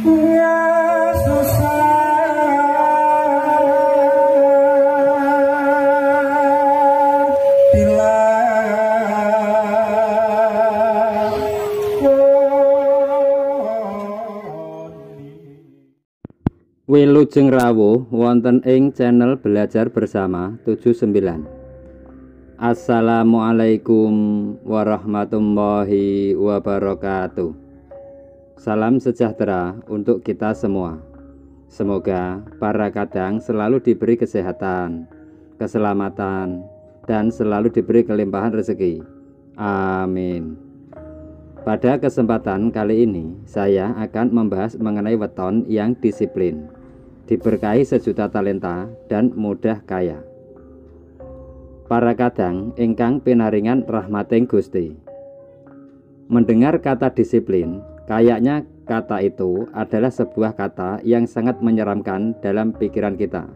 Ya susah bila Wilujeng rawuh wonten ing channel Belajar Bersama 79. Assalamualaikum warahmatullahi wabarakatuh. Salam sejahtera untuk kita semua. Semoga para kadang selalu diberi kesehatan, keselamatan, dan selalu diberi kelimpahan rezeki. Amin. Pada kesempatan kali ini, saya akan membahas mengenai weton yang disiplin, diberkahi sejuta talenta, dan mudah kaya. Para kadang ingkang pinaringan rahmating Gusti. Mendengar kata disiplin, kayaknya kata itu adalah sebuah kata yang sangat menyeramkan dalam pikiran kita.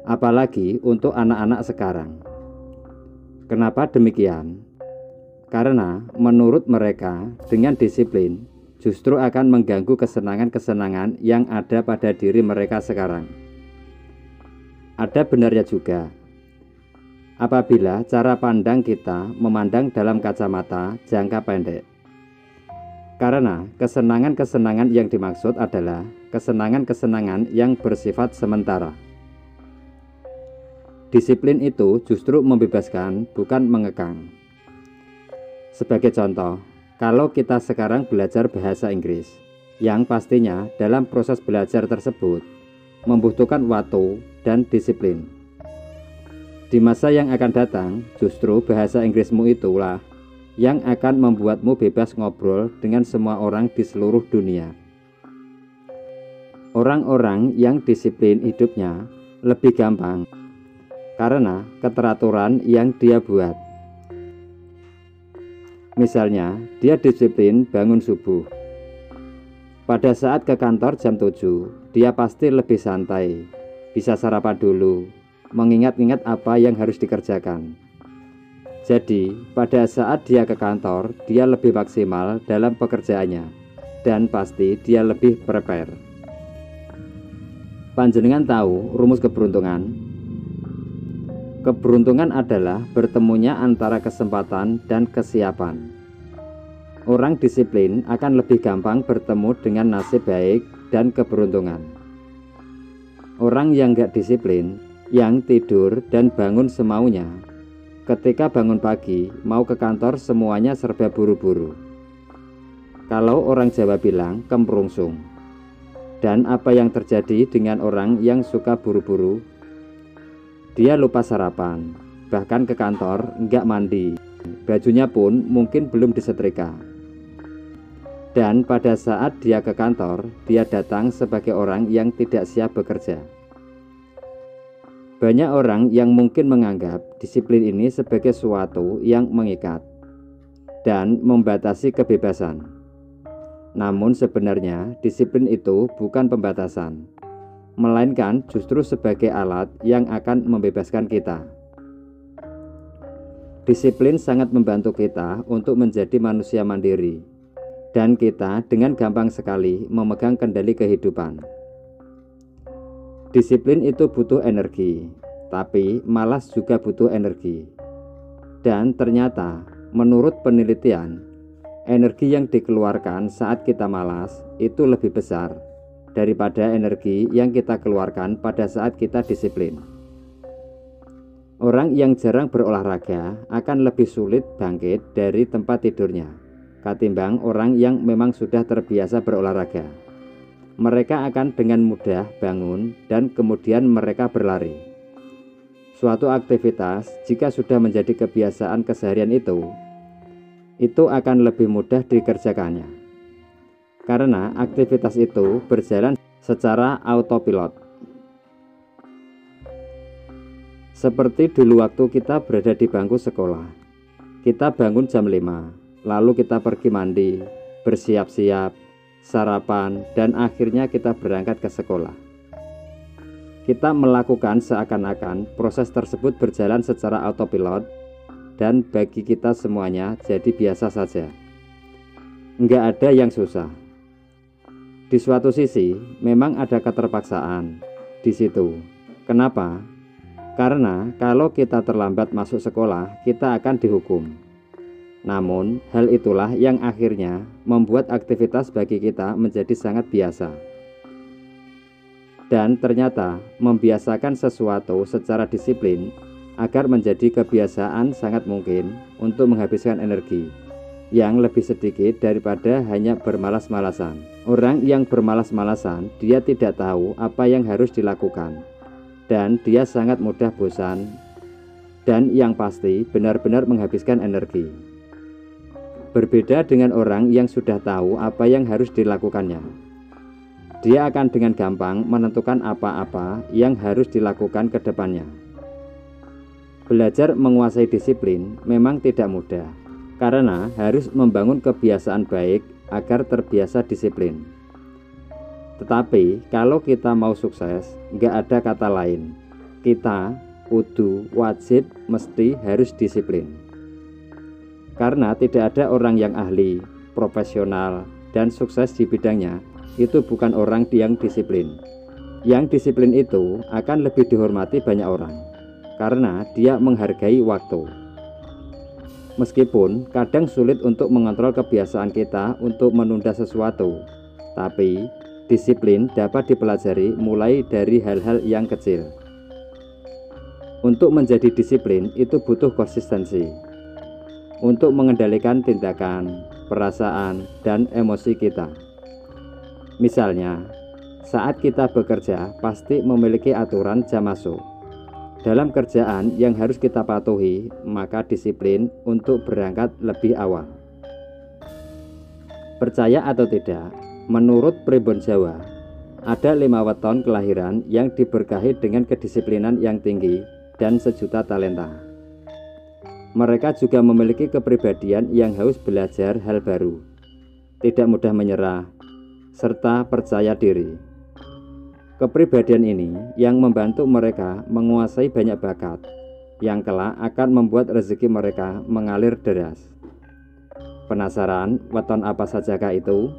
Apalagi untuk anak-anak sekarang. Kenapa demikian? Karena menurut mereka dengan disiplin justru akan mengganggu kesenangan-kesenangan yang ada pada diri mereka sekarang. Ada benarnya juga. Apabila cara pandang kita memandang dalam kacamata jangka pendek. Karena kesenangan-kesenangan yang dimaksud adalah kesenangan-kesenangan yang bersifat sementara. Disiplin itu justru membebaskan, bukan mengekang. Sebagai contoh, kalau kita sekarang belajar bahasa Inggris, yang pastinya dalam proses belajar tersebut membutuhkan waktu dan disiplin. Di masa yang akan datang, justru bahasa Inggrismu itulah yang akan membuatmu bebas ngobrol dengan semua orang di seluruh dunia. Orang-orang yang disiplin hidupnya lebih gampang karena keteraturan yang dia buat. Misalnya, dia disiplin bangun subuh. Pada saat ke kantor jam 7, dia pasti lebih santai, bisa sarapan dulu, mengingat-ingat apa yang harus dikerjakan. Jadi, pada saat dia ke kantor, dia lebih maksimal dalam pekerjaannya, dan pasti dia lebih prepare. Panjenengan tahu rumus keberuntungan? Keberuntungan adalah bertemunya antara kesempatan dan kesiapan. Orang disiplin akan lebih gampang bertemu dengan nasib baik dan keberuntungan. Orang yang gak disiplin, yang tidur dan bangun semaunya, ketika bangun pagi mau ke kantor semuanya serba buru-buru. Kalau orang Jawa bilang kemrungsung. Dan apa yang terjadi dengan orang yang suka buru-buru? Dia lupa sarapan, bahkan ke kantor nggak mandi, bajunya pun mungkin belum disetrika. Dan pada saat dia ke kantor, dia datang sebagai orang yang tidak siap bekerja. Banyak orang yang mungkin menganggap disiplin ini sebagai sesuatu yang mengikat dan membatasi kebebasan. Namun sebenarnya disiplin itu bukan pembatasan, melainkan justru sebagai alat yang akan membebaskan kita. Disiplin sangat membantu kita untuk menjadi manusia mandiri, dan kita dengan gampang sekali memegang kendali kehidupan. Disiplin itu butuh energi, tapi malas juga butuh energi. Dan ternyata, menurut penelitian, energi yang dikeluarkan saat kita malas itu lebih besar daripada energi yang kita keluarkan pada saat kita disiplin. Orang yang jarang berolahraga akan lebih sulit bangkit dari tempat tidurnya ketimbang orang yang memang sudah terbiasa berolahraga. Mereka akan dengan mudah bangun dan kemudian mereka berlari. Suatu aktivitas jika sudah menjadi kebiasaan keseharian itu akan lebih mudah dikerjakannya. Karena aktivitas itu berjalan secara autopilot. Seperti dulu waktu kita berada di bangku sekolah. Kita bangun jam 5, lalu kita pergi mandi, bersiap-siap, sarapan, dan akhirnya kita berangkat ke sekolah. Kita melakukan seakan-akan proses tersebut berjalan secara autopilot dan bagi kita semuanya jadi biasa saja. Enggak ada yang susah. Di suatu sisi, memang ada keterpaksaan di situ. Kenapa? Karena kalau kita terlambat masuk sekolah, kita akan dihukum. Namun, hal itulah yang akhirnya membuat aktivitas bagi kita menjadi sangat biasa. Dan ternyata, membiasakan sesuatu secara disiplin agar menjadi kebiasaan sangat mungkin untuk menghabiskan energi yang lebih sedikit daripada hanya bermalas-malasan. Orang yang bermalas-malasan, dia tidak tahu apa yang harus dilakukan, dan dia sangat mudah bosan, dan yang pasti benar-benar menghabiskan energi. Berbeda dengan orang yang sudah tahu apa yang harus dilakukannya. Dia akan dengan gampang menentukan apa-apa yang harus dilakukan ke depannya. Belajar menguasai disiplin memang tidak mudah, karena harus membangun kebiasaan baik agar terbiasa disiplin. Tetapi kalau kita mau sukses, nggak ada kata lain. Kita kudu, wajib, mesti harus disiplin. Karena tidak ada orang yang ahli, profesional, dan sukses di bidangnya, itu bukan orang yang disiplin. Yang disiplin itu akan lebih dihormati banyak orang, karena dia menghargai waktu. Meskipun kadang sulit untuk mengontrol kebiasaan kita untuk menunda sesuatu, tapi disiplin dapat dipelajari mulai dari hal-hal yang kecil. Untuk menjadi disiplin itu butuh konsistensi. Untuk mengendalikan tindakan, perasaan, dan emosi kita. Misalnya, saat kita bekerja pasti memiliki aturan jam masuk. Dalam kerjaan yang harus kita patuhi, maka disiplin untuk berangkat lebih awal. Percaya atau tidak, menurut Primbon Jawa, ada 5 weton kelahiran yang diberkahi dengan kedisiplinan yang tinggi dan sejuta talenta. Mereka juga memiliki kepribadian yang haus belajar hal baru, tidak mudah menyerah, serta percaya diri. Kepribadian ini yang membantu mereka menguasai banyak bakat, yang kelak akan membuat rezeki mereka mengalir deras. Penasaran weton apa sajakah itu?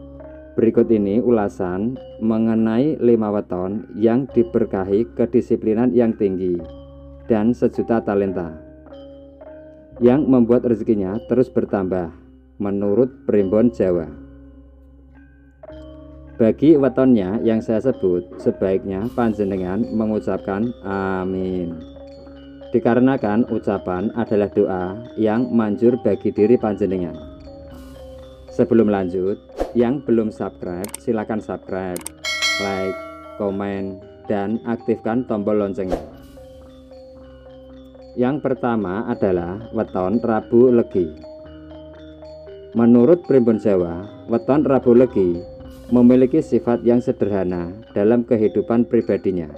Berikut ini ulasan mengenai 5 weton yang diberkahi kedisiplinan yang tinggi dan sejuta talenta, yang membuat rezekinya terus bertambah menurut Primbon Jawa. Bagi wetonnya yang saya sebut, sebaiknya panjenengan mengucapkan amin. Dikarenakan ucapan adalah doa yang manjur bagi diri panjenengan. Sebelum lanjut, yang belum subscribe silakan subscribe, like, komen, dan aktifkan tombol loncengnya. Yang pertama adalah weton Rabu Legi. Menurut Primbon Jawa, weton Rabu Legi memiliki sifat yang sederhana dalam kehidupan pribadinya.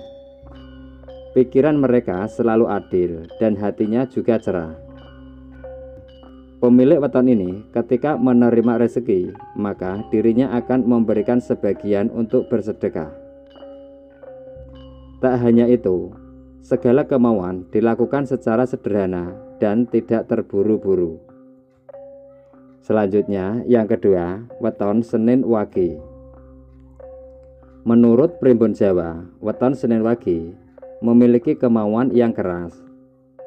Pikiran mereka selalu adil dan hatinya juga cerah. Pemilik weton ini ketika menerima rezeki, maka dirinya akan memberikan sebagian untuk bersedekah. Tak hanya itu, segala kemauan dilakukan secara sederhana dan tidak terburu-buru. Selanjutnya, yang kedua, weton Senin Wage. Menurut Primbon Jawa, weton Senin Wage memiliki kemauan yang keras,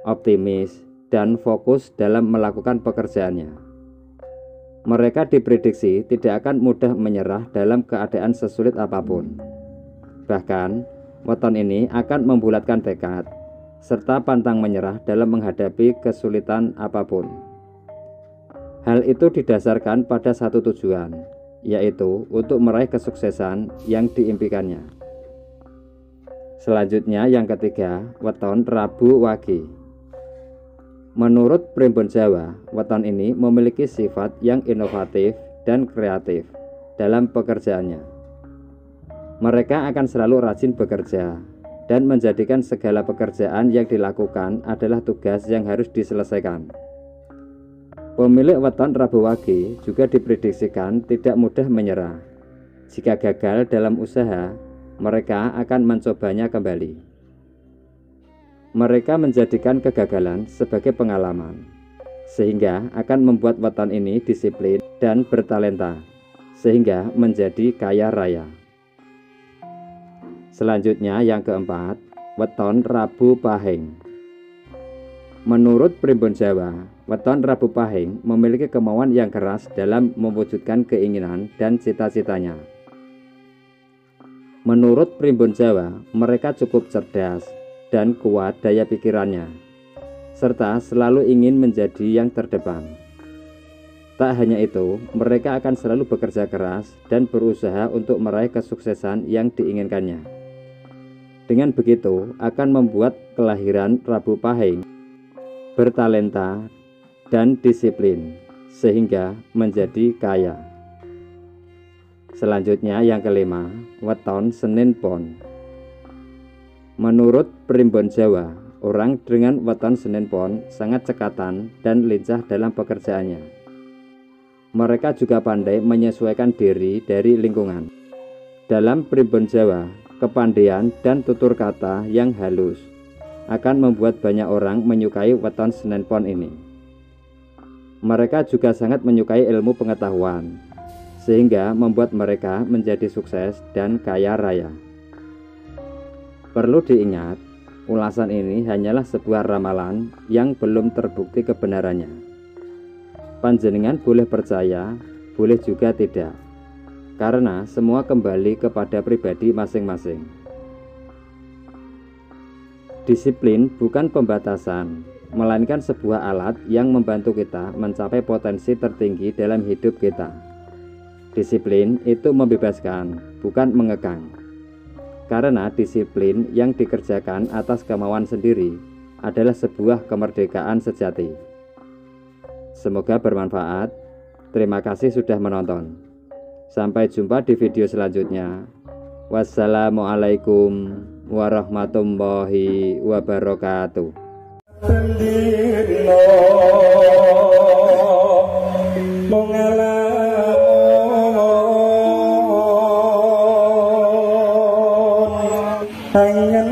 optimis, dan fokus dalam melakukan pekerjaannya. Mereka diprediksi tidak akan mudah menyerah dalam keadaan sesulit apapun. Bahkan, weton ini akan membulatkan tekad, serta pantang menyerah dalam menghadapi kesulitan apapun. Hal itu didasarkan pada satu tujuan, yaitu untuk meraih kesuksesan yang diimpikannya. Selanjutnya yang ketiga, weton Rabu Wage. Menurut Primbon Jawa, weton ini memiliki sifat yang inovatif dan kreatif dalam pekerjaannya. Mereka akan selalu rajin bekerja dan menjadikan segala pekerjaan yang dilakukan adalah tugas yang harus diselesaikan. Pemilik weton Rabu Wage juga diprediksikan tidak mudah menyerah. Jika gagal dalam usaha, mereka akan mencobanya kembali. Mereka menjadikan kegagalan sebagai pengalaman, sehingga akan membuat weton ini disiplin dan bertalenta. sehingga menjadi kaya raya. Selanjutnya yang keempat, weton Rabu Pahing. Menurut Primbon Jawa, weton Rabu Pahing memiliki kemauan yang keras dalam mewujudkan keinginan dan cita-citanya. Menurut Primbon Jawa, mereka cukup cerdas dan kuat daya pikirannya, serta selalu ingin menjadi yang terdepan. Tak hanya itu, mereka akan selalu bekerja keras dan berusaha untuk meraih kesuksesan yang diinginkannya. Dengan begitu, akan membuat kelahiran Rabu Pahing bertalenta dan disiplin, sehingga menjadi kaya. Selanjutnya yang kelima, weton Senin Pon. Menurut Primbon Jawa, orang dengan weton Senin Pon sangat cekatan dan lincah dalam pekerjaannya. Mereka juga pandai menyesuaikan diri dari lingkungan. Dalam Primbon Jawa, kepandaian dan tutur kata yang halus akan membuat banyak orang menyukai weton Senin Pon ini. Mereka juga sangat menyukai ilmu pengetahuan, sehingga membuat mereka menjadi sukses dan kaya raya. Perlu diingat, ulasan ini hanyalah sebuah ramalan yang belum terbukti kebenarannya. Panjenengan boleh percaya, boleh juga tidak, karena semua kembali kepada pribadi masing-masing. Disiplin bukan pembatasan, melainkan sebuah alat yang membantu kita mencapai potensi tertinggi dalam hidup kita. Disiplin itu membebaskan, bukan mengekang. Karena disiplin yang dikerjakan atas kemauan sendiri adalah sebuah kemerdekaan sejati. Semoga bermanfaat. Terima kasih sudah menonton. Sampai jumpa di video selanjutnya. Wassalamualaikum warahmatullahi wabarakatuh. Hanya